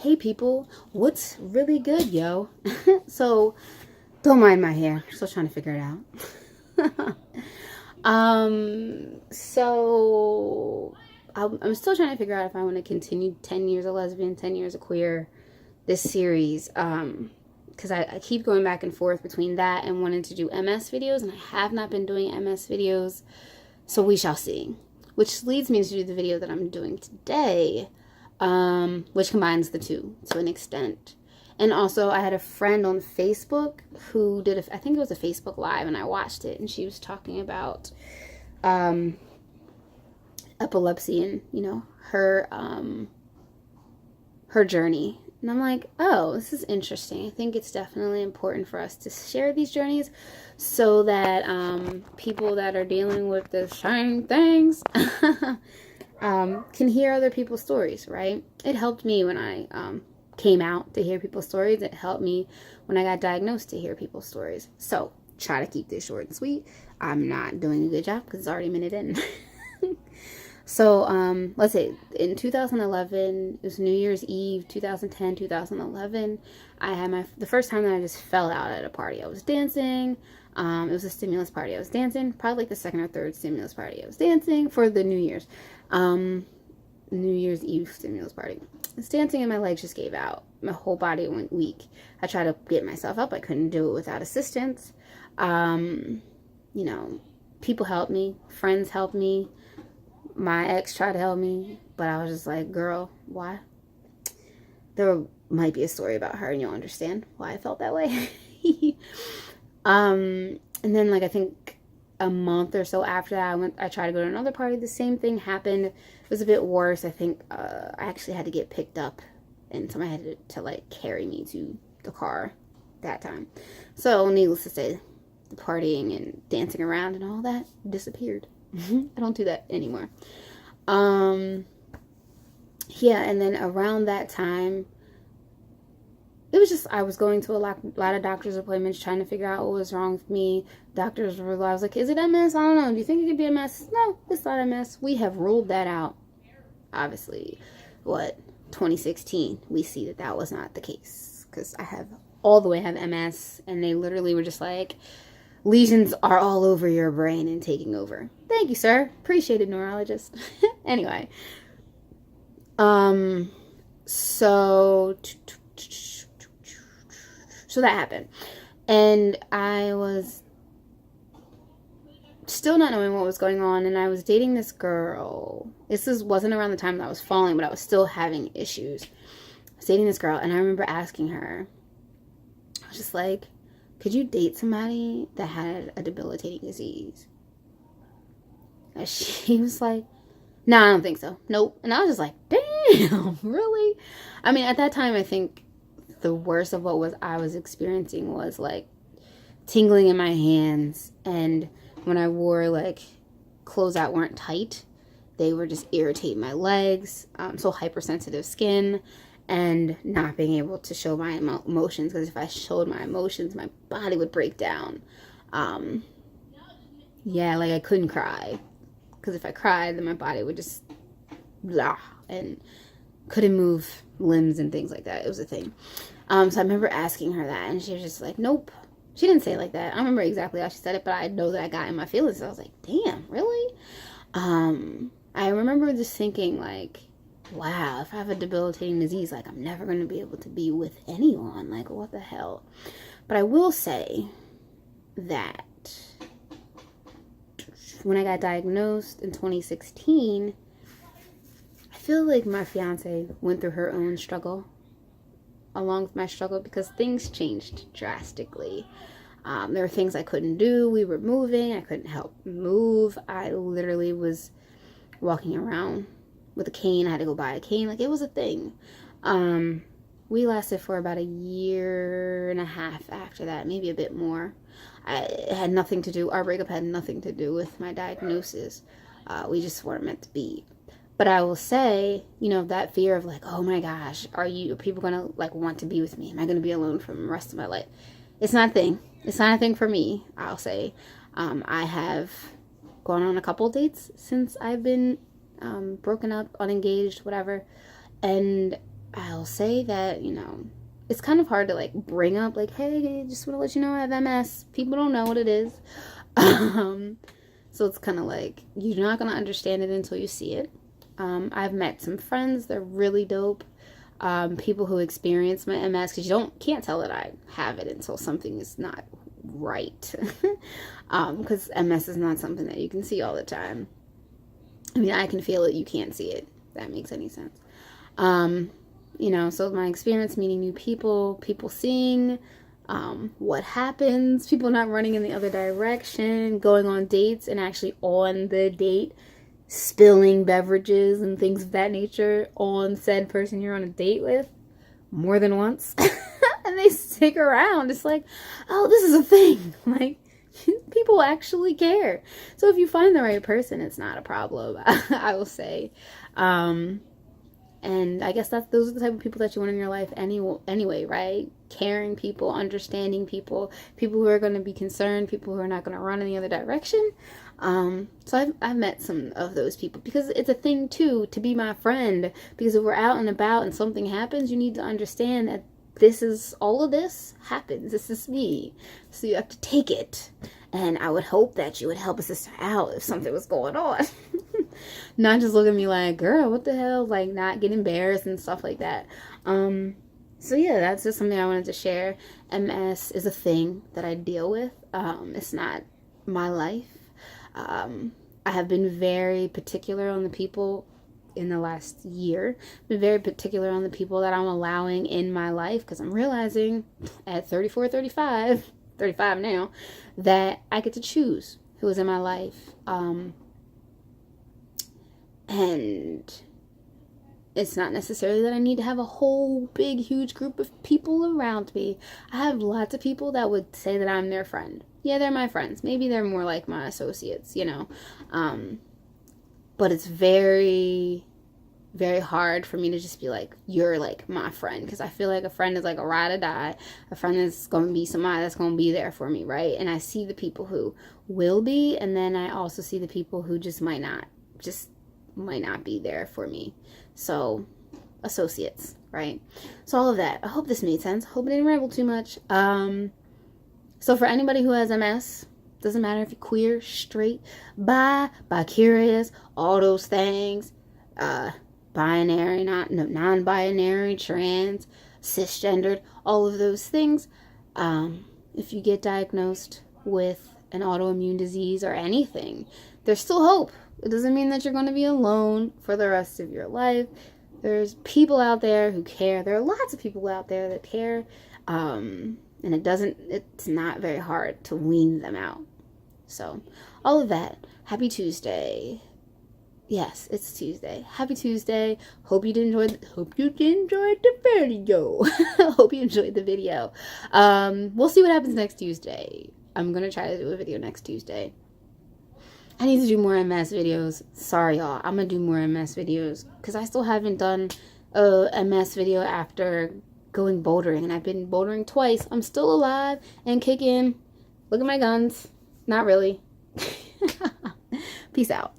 Hey people, what's really good, yo? So, don't mind my hair. I'm still trying to figure it out. So I'm still trying to figure out if I want to continue 10 years of lesbian, 10 years of queer, this series. Because I keep going back and forth between that and wanting to do MS videos, and I have not been doing MS videos, so we shall see. Which leads me to do the video that I'm doing today, which combines the two to an extent. And also, I had a friend on Facebook who did, I think it was a Facebook Live, and I watched it, and she was talking about epilepsy and, you know, her journey. And I'm like, oh, this is interesting. I think it's definitely important for us to share these journeys so that people that are dealing with the same things can hear other people's stories, right? It helped me when I came out to hear people's stories. It helped me when I got diagnosed to hear people's stories. So try to keep this short and sweet. I'm not doing a good job because it's already a minute in. So let's say in 2011, it was New Year's Eve, 2010, 2011. I had the first time that I just fell out at a party. I was dancing. It was a stimulus party. I was dancing, probably like the second or third stimulus party. I was dancing for the New Year's Eve stimulus party. I was dancing and my legs just gave out. My whole body went weak. I tried to get myself up. I couldn't do it without assistance. You know, people helped me. Friends helped me. My ex tried to help me, but I was just like, girl, why? There might be a story about her and you'll understand why I felt that way. And then, like, I think a month or so after that, I tried to go to another party. The same thing happened. It was a bit worse. I think I actually had to get picked up and somebody had to like carry me to the car that time. So needless to say, the partying and dancing around and all that disappeared. I don't do that anymore. Yeah, and then around that time, it was just, I was going to a lot of doctor's appointments trying to figure out what was wrong with me. Doctors were, I was like, is it MS? I don't know. Do you think it could be MS? No, it's not MS. We have ruled that out. Obviously, 2016, we see that that was not the case. Because I have MS, and they literally were just like, lesions are all over your brain and taking over. Thank you, sir. Appreciate it, neurologist. Anyway. So that happened. And I was still not knowing what was going on, and I was dating this girl. Wasn't around the time that I was falling, but I was still having issues. I was dating this girl, and I remember asking her, I was just like, could you date somebody that had a debilitating disease? And she was like, no, I don't think so. Nope. And I was just like, damn, really? I mean, at that time, I think the worst of what I was experiencing was like tingling in my hands. And when I wore like clothes that weren't tight, they were just irritate my legs. So hypersensitive skin. And not being able to show my emotions, because if I showed my emotions, my body would break down. Yeah, like I couldn't cry, because if I cried, then my body would just blah, and couldn't move limbs and things like that. It was a thing. So I remember asking her that, and she was just like, nope. She didn't say it like that. I don't remember exactly how she said it, but I know that I got in my feelings. So I was like, damn, really? I remember just thinking like, wow, if I have a debilitating disease, like, I'm never going to be able to be with anyone. Like, what the hell? But I will say that when I got diagnosed in 2016, I feel like my fiance went through her own struggle along with my struggle, because things changed drastically. There were things I couldn't do. We were moving. I couldn't help move. I literally was walking around with a cane. I had to go buy a cane. Like, it was a thing. We lasted for about a year and a half after that, maybe a bit more. It had nothing to do, our breakup had nothing to do with my diagnosis. We just weren't meant to be. But I will say, you know, that fear of like, oh my gosh, are people gonna like want to be with me? Am I gonna be alone for the rest of my life? It's not a thing. It's not a thing for me, I'll say. I have gone on a couple dates since I've been broken up, unengaged, whatever. And I I'll say that, you know, it's kind of hard to like bring up like, hey, just want to let you know I have MS. People don't know what it is. So it's kind of like, you're not going to understand it until you see it. I've met some friends. They're really dope. People who experience my MS, because you can't tell that I have it until something is not right. Because MS is not something that you can see all the time. I mean, I can feel it. You can't see it. If that makes any sense. You know, so my experience meeting new people, people seeing what happens, people not running in the other direction, going on dates and actually on the date spilling beverages and things of that nature on said person you're on a date with more than once. And they stick around. It's like, oh, this is a thing. Like, people actually care. So if you find the right person, it's not a problem, I will say. And I guess those are the type of people that you want in your life anyway, right? Caring people, understanding people, people who are going to be concerned, people who are not going to run in the other direction. So I've met some of those people, because it's a thing too to be my friend, because if we're out and about and something happens, you need to understand that all of this happens. This is me. So you have to take it. And I would hope that you would help a sister out if something was going on. Not just look at me like, girl, what the hell? Like, not get embarrassed and stuff like that. So yeah, that's just something I wanted to share. MS is a thing that I deal with. It's not my life. I have been very particular on the people in the last year. Been very particular on the people that I'm allowing in my life, because I'm realizing at 34, 35 now, that I get to choose who is in my life. And it's not necessarily that I need to have a whole big, huge group of people around me. I have lots of people that would say that I'm their friend. Yeah, they're my friends. Maybe they're more like my associates, you know. But it's very, very hard for me to just be like, you're like my friend. Because I feel like a friend is like a ride or die. A friend is going to be somebody that's going to be there for me, right? And I see the people who will be. And then I also see the people who just might not be there for me. So, associates, right? So all of that. I hope this made sense. Hope it didn't ramble too much. So for anybody who has MS, doesn't matter if you're queer, straight, bi-curious, all those things, binary, non-binary, trans, cisgendered, all of those things. If you get diagnosed with an autoimmune disease or anything, there's still hope. It doesn't mean that you're going to be alone for the rest of your life. There's people out there who care. There are lots of people out there that care. And it's not very hard to wean them out. So, all of that. Happy Tuesday. Yes, it's Tuesday. Happy Tuesday. Hope you enjoyed the video. Hope you enjoyed the video. We'll see what happens next Tuesday. I'm going to try to do a video next Tuesday. I need to do more MS videos. Sorry, y'all. I'm going to do more MS videos, because I still haven't done a MS video after going bouldering. And I've been bouldering twice. I'm still alive and kicking. Look at my guns. Not really. Peace out.